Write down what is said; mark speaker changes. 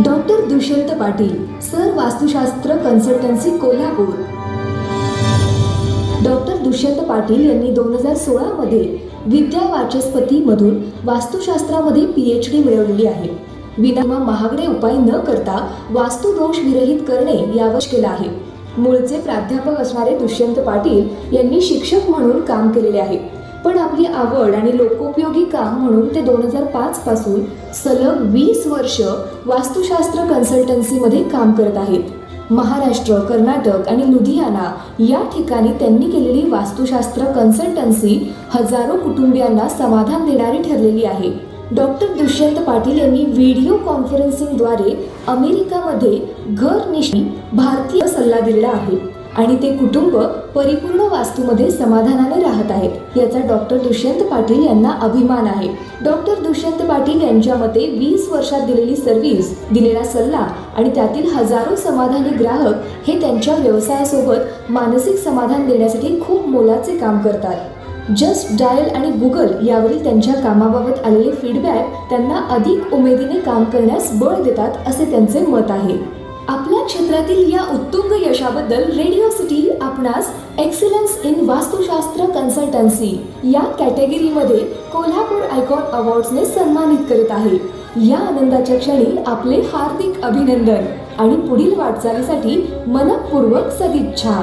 Speaker 1: Doctor Dushyant Patil, sir वास्तुशास्त्र consultancy Kolhapur. Doctor Dushyant Patil यांनी 2016 मध्ये विद्या वाचस्पती मधून वास्तुशास्त्रामध्ये PhD मिळवलेली आहे। विना महागडे उपाय न करता वास्तुदोष विरहित करणे यावर केला आहे। मूळचे प्राध्यापक असणारे दुष्यंत पाटील यांनी शिक्षक म्हणून काम केलेले आहे, पण आपली आवड आणि लोकोपयोगी काम म्हणून ते 2005 पासून सलग 20 वर्ष वास्तुशास्त्र कन्सल्टन्सीमध्ये काम करत आहेत। महाराष्ट्र, कर्नाटक आणि लुधियाना या ठिकाणी त्यांनी केलेली वास्तुशास्त्र कन्सल्टन्सी हजारो कुटुंबियांना समाधान देणारी ठरलेली आहे। डॉक्टर दुष्यंत पाटील यांनी व्हिडिओ कॉन्फरन्सिंगद्वारे अमेरिकामध्ये घरनिशी भारतीय सल्ला दिलेला आहे आणि ते कुटुंब परिपूर्ण वास्तूमध्ये समाधानाने राहत आहेत, याचा डॉक्टर दुष्यंत पाटील यांना अभिमान आहे। डॉक्टर दुष्यंत पाटील यांच्या मते 20 वर्षात दिलेली सर्व्हिस, दिलेला सल्ला आणि त्यातील हजारो समाधानी ग्राहक हे त्यांच्या व्यवसायासोबत मानसिक समाधान देण्यासाठी खूप मोलाचे काम करतात। जस्ट डायल आणि गुगल यावरील त्यांच्या कामाबाबत आलेले फीडबॅक त्यांना अधिक उमेदीने काम करण्यास बळ देतात, असे त्यांचे मत आहे। आपल्या क्षेत्रातील या उत्तुंग यशाबद्दल रेडिओ सिटी आपणास एक्सलन्स इन वास्तुशास्त्र कन्सल्टन्सी या कॅटेगरीमध्ये कोल्हापूर आयकॉन अवॉर्ड्सने सन्मानित करीत आहे। या आनंदाच्या क्षणी आपले हार्दिक अभिनंदन आणि पुढील वाटचालीसाठी मनपूर्वक सदिच्छा।